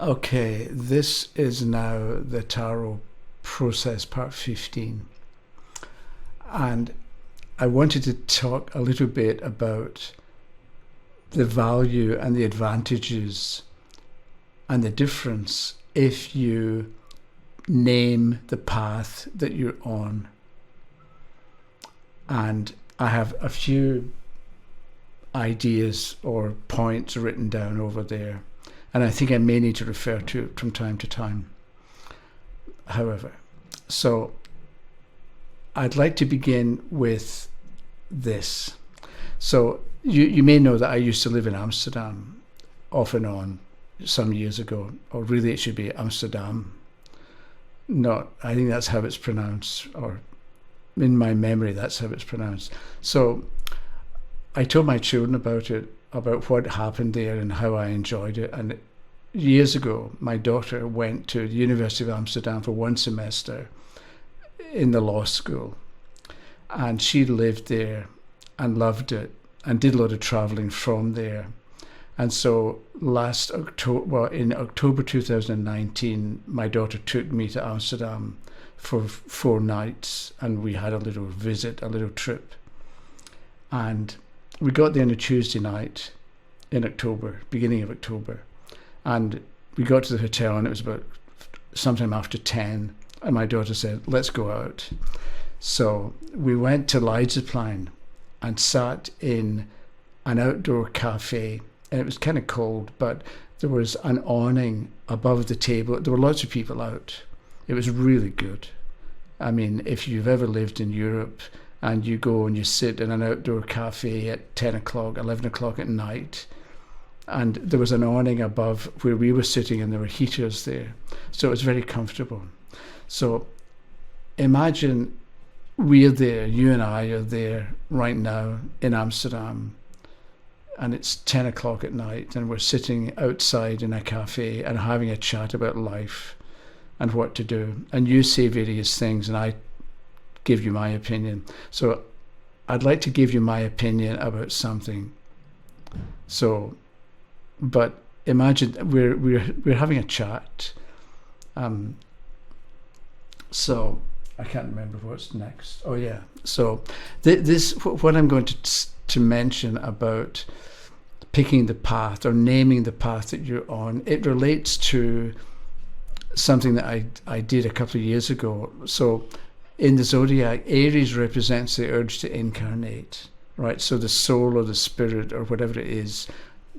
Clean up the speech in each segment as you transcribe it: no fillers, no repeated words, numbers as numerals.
Okay, this is now the tarot process part 15. And I wanted to talk a little bit about the value and the advantages and the difference if you name the path that you're on. And I have a few ideas or points written down over there, and I think I may need to refer to it from time to time. However, so I'd like to begin with this. So you may know that I used to live in Amsterdam off and on some years ago, or really it should be Amsterdam. I think that's how it's pronounced, or in my memory that's how it's pronounced. So I told my children about it, about what happened there and how I enjoyed it. And years ago, my daughter went to the University of Amsterdam for one semester in the law school. And she lived there and loved it and did a lot of traveling from there. And so in October 2019, my daughter took me to Amsterdam for 4 nights, and we had a little visit, a little trip. And we got there on a Tuesday night in October, beginning of October. And we got to the hotel and it was about sometime after 10. And my daughter said, let's go out. So we went to Leidseplein and sat in an outdoor cafe. And it was kind of cold, but there was an awning above the table. There were lots of people out. It was really good. I mean, if you've ever lived in Europe and you go and you sit in an outdoor cafe at 10 o'clock, 11 o'clock at night, and there was an awning above where we were sitting and there were heaters there. So it was very comfortable. So imagine we're there, you and I are there right now in Amsterdam, and it's 10 o'clock at night and we're sitting outside in a cafe and having a chat about life and what to do. And you say various things and I give you my opinion. So I'd like to give you my opinion about something. So, but imagine we're having a chat. So I can't remember what's next. Oh yeah. So what I'm going to mention about picking the path or naming the path that you're on, it relates to something that I did a couple of years ago. So in the Zodiac, Aries represents the urge to incarnate, right? So the soul or the spirit or whatever it is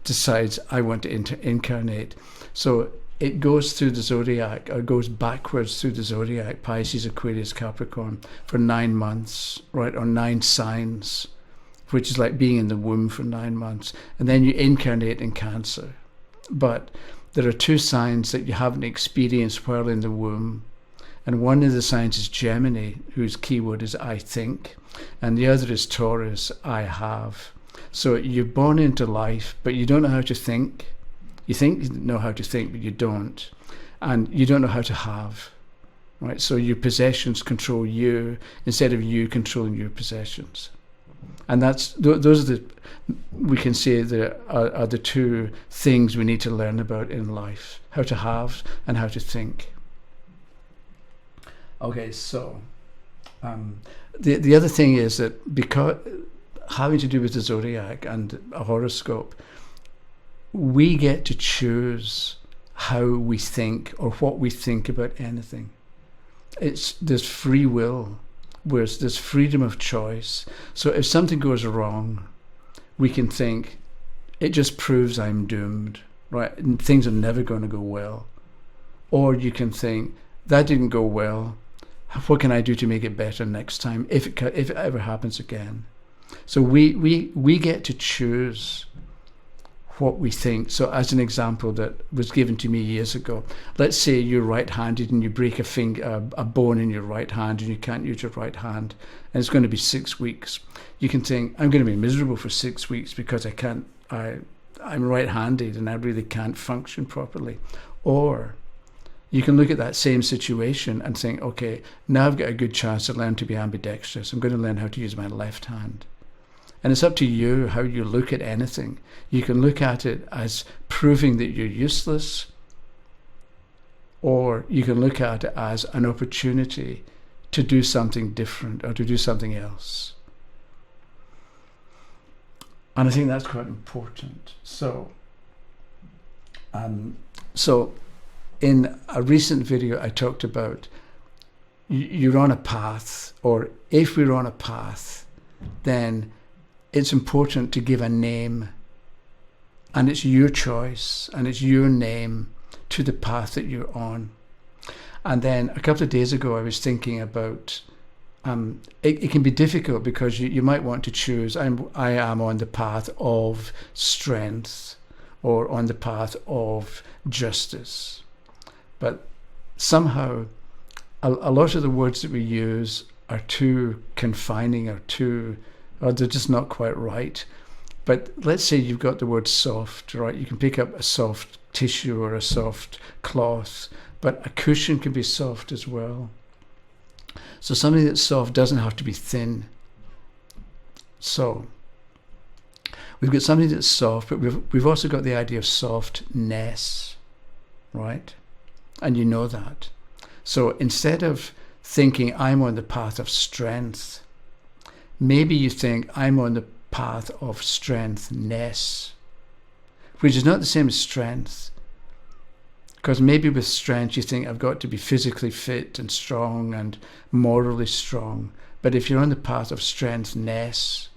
decides, I want to incarnate. So it goes through the Zodiac, or goes backwards through the Zodiac, Pisces, Aquarius, Capricorn, for 9 months, right? Or 9 signs, which is like being in the womb for 9 months. And then you incarnate in Cancer. But there are 2 signs that you haven't experienced while in the womb. And one of the signs is Gemini, whose keyword is I think. And the other is Taurus, I have. So you're born into life, but you don't know how to think. You think you know how to think, but you don't. And you don't know how to have. Right? So your possessions control you instead of you controlling your possessions. And those are we can say are the 2 things we need to learn about in life: how to have and how to think. Okay, so the other thing is that because having to do with the Zodiac and a horoscope, we get to choose how we think or what we think about anything. There's free will, whereas there's freedom of choice. So if something goes wrong, we can think, it just proves I'm doomed, right? And things are never going to go well. Or you can think, that didn't go well. What can I do to make it better next time, if it ever happens again? So we get to choose what we think. So as an example that was given to me years ago, let's say you're right-handed and you break a bone in your right hand and you can't use your right hand, and it's going to be 6 weeks. You can think, I'm going to be miserable for 6 weeks because I'm right-handed and I really can't function properly. Or you can look at that same situation and think, okay, now I've got a good chance to learn to be ambidextrous. I'm going to learn how to use my left hand. And it's up to you how you look at anything. You can look at it as proving that you're useless, or you can look at it as an opportunity to do something different or to do something else. And I think that's quite important. So in a recent video, I talked about you're on a path, or if we're on a path, then it's important to give a name, and it's your choice and it's your name to the path that you're on. And then a couple of days ago, I was thinking about it can be difficult because you might want to choose, I am on the path of strength or on the path of justice. But somehow a lot of the words that we use are too confining or they're just not quite right. But let's say you've got the word soft, right? You can pick up a soft tissue or a soft cloth, but a cushion can be soft as well. So something that's soft doesn't have to be thin. So we've got something that's soft, but we've also got the idea of softness, right? And you know that. So instead of thinking I'm on the path of strength, maybe you think I'm on the path of strengthness, which is not the same as strength. Because maybe with strength you think I've got to be physically fit and strong and morally strong. But if you're on the path of strengthness,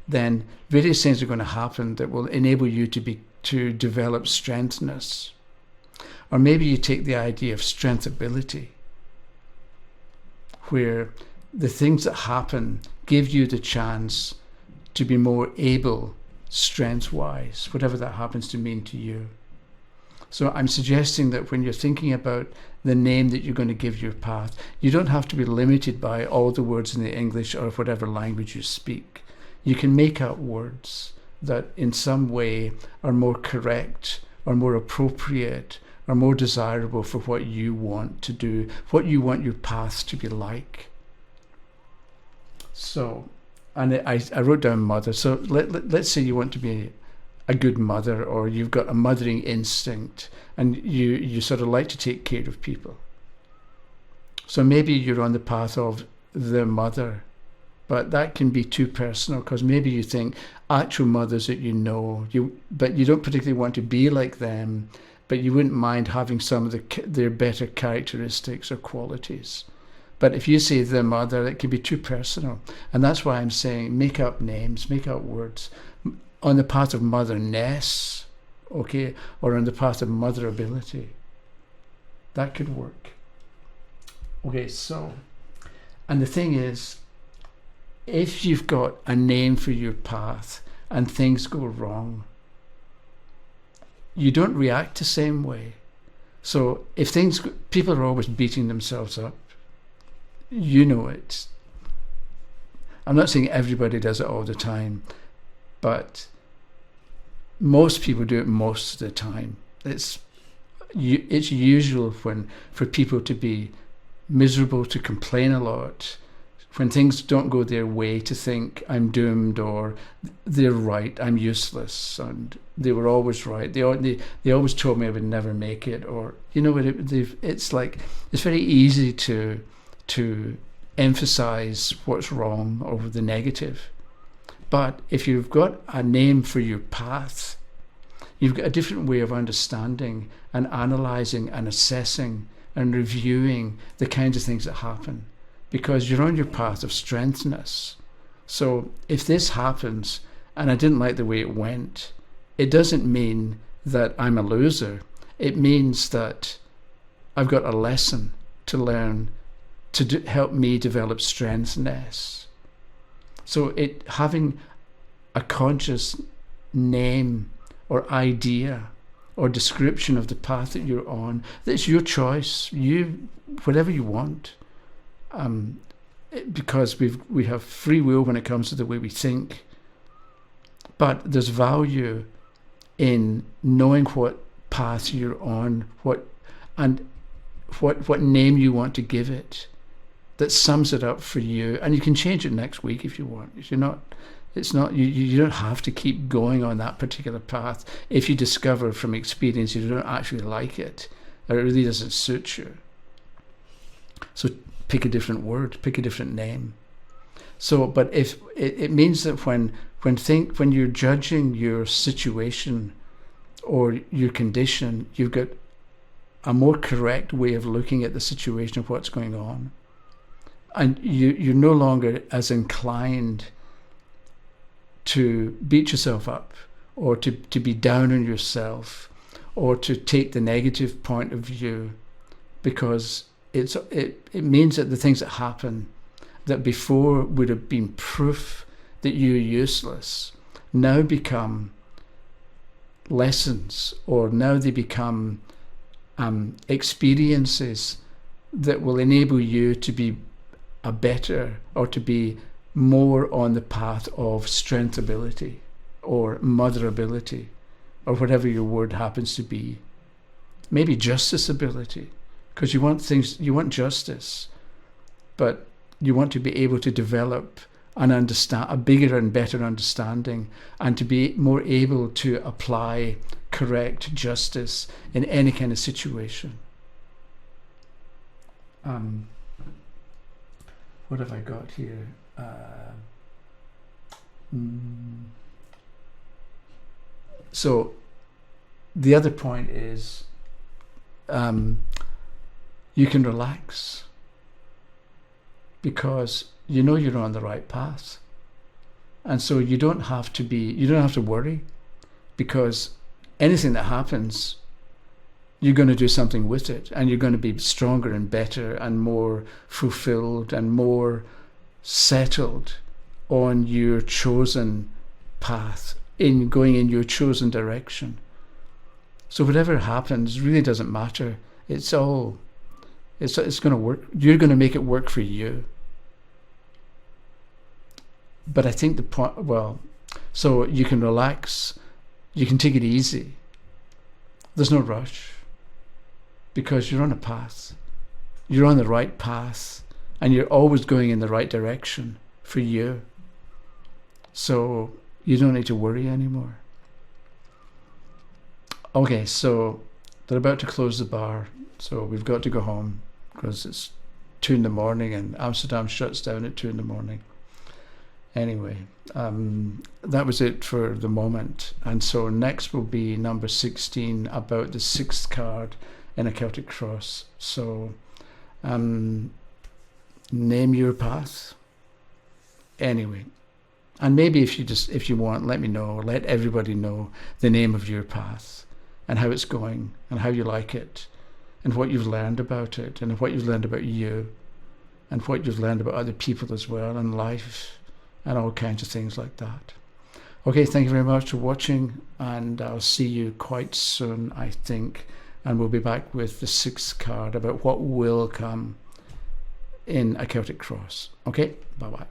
then various things are going to happen that will enable you to develop strengthness. Or maybe you take the idea of strengthability, where the things that happen give you the chance to be more able strength-wise, whatever that happens to mean to you. So I'm suggesting that when you're thinking about the name that you're going to give your path, you don't have to be limited by all the words in the English or whatever language you speak. You can make up words that in some way are more correct or more appropriate or more desirable for what you want to do, what you want your path to be like. So, and I wrote down mother. So let's say you want to be a good mother, or you've got a mothering instinct and you sort of like to take care of people. So maybe you're on the path of the mother, but that can be too personal, because maybe you think actual mothers that you know, but you don't particularly want to be like them, but you wouldn't mind having some of their better characteristics or qualities. But if you say the mother, it can be too personal. And that's why I'm saying make up names, make up words. On the path of motherness, okay, or on the path of motherability. That could work. Okay, so, and the thing is, if you've got a name for your path and things go wrong, you don't react the same way. So if people are always beating themselves up, you know it. I'm not saying everybody does it all the time, but most people do it most of the time. It's usual for people to be miserable, to complain a lot, when things don't go their way, to think I'm doomed, or they're right, I'm useless, and they were always right. They always told me I would never make it, or you know what? It's like it's very easy to emphasize what's wrong over the negative. But if you've got a name for your path, you've got a different way of understanding and analysing and assessing and reviewing the kinds of things that happen, because you're on your path of strengthness. So if this happens and I didn't like the way it went, it doesn't mean that I'm a loser. It means that I've got a lesson to learn to help me develop strengthness. So having a conscious name or idea or description of the path that you're on, that's your choice, whatever you want, because we have free will when it comes to the way we think. But there's value in knowing what path you're on, what name you want to give it, that sums it up for you. And you can change it next week if you want. You don't have to keep going on that particular path. If you discover from experience you don't actually like it, or it really doesn't suit you. So pick a different word, pick a different name. So, but if it means that when you're judging your situation or your condition, you've got a more correct way of looking at the situation of what's going on. And you're no longer as inclined to beat yourself up or to be down on yourself or to take the negative point of view, because it means that the things that happen that before would have been proof that you're useless now become lessons, or now they become experiences that will enable you to be a better, or to be more on the path of strength ability or mother ability, or whatever your word happens to be. Maybe justice ability, because you want justice, but you want to be able to develop a bigger and better understanding, and to be more able to apply correct justice in any kind of situation. What have I got here? So the other point is you can relax, because you know you're on the right path, and so you don't have to worry, because anything that happens, you're going to do something with it, and you're going to be stronger and better and more fulfilled and more settled on your chosen path, in going in your chosen direction. So whatever happens really doesn't matter. It's going to work. You're going to make it work for you. But I think the point, so you can relax, you can take it easy. There's no rush, because you're on a path. You're on the right path, and you're always going in the right direction for you. So you don't need to worry anymore. Okay, so they're about to close the bar, so we've got to go home, because it's 2 a.m. and Amsterdam shuts down at 2 a.m. Anyway, that was it for the moment. And so next will be number 16, about the 6th card in a Celtic cross. So name your path. Anyway, and maybe if you want, let me know, let everybody know the name of your path and how it's going and how you like it and what you've learned about it and what you've learned about you and what you've learned about other people as well and life and all kinds of things like that. Okay, thank you very much for watching, and I'll see you quite soon, I think, and we'll be back with the 6th card about what will come in a Celtic cross. Okay, bye-bye.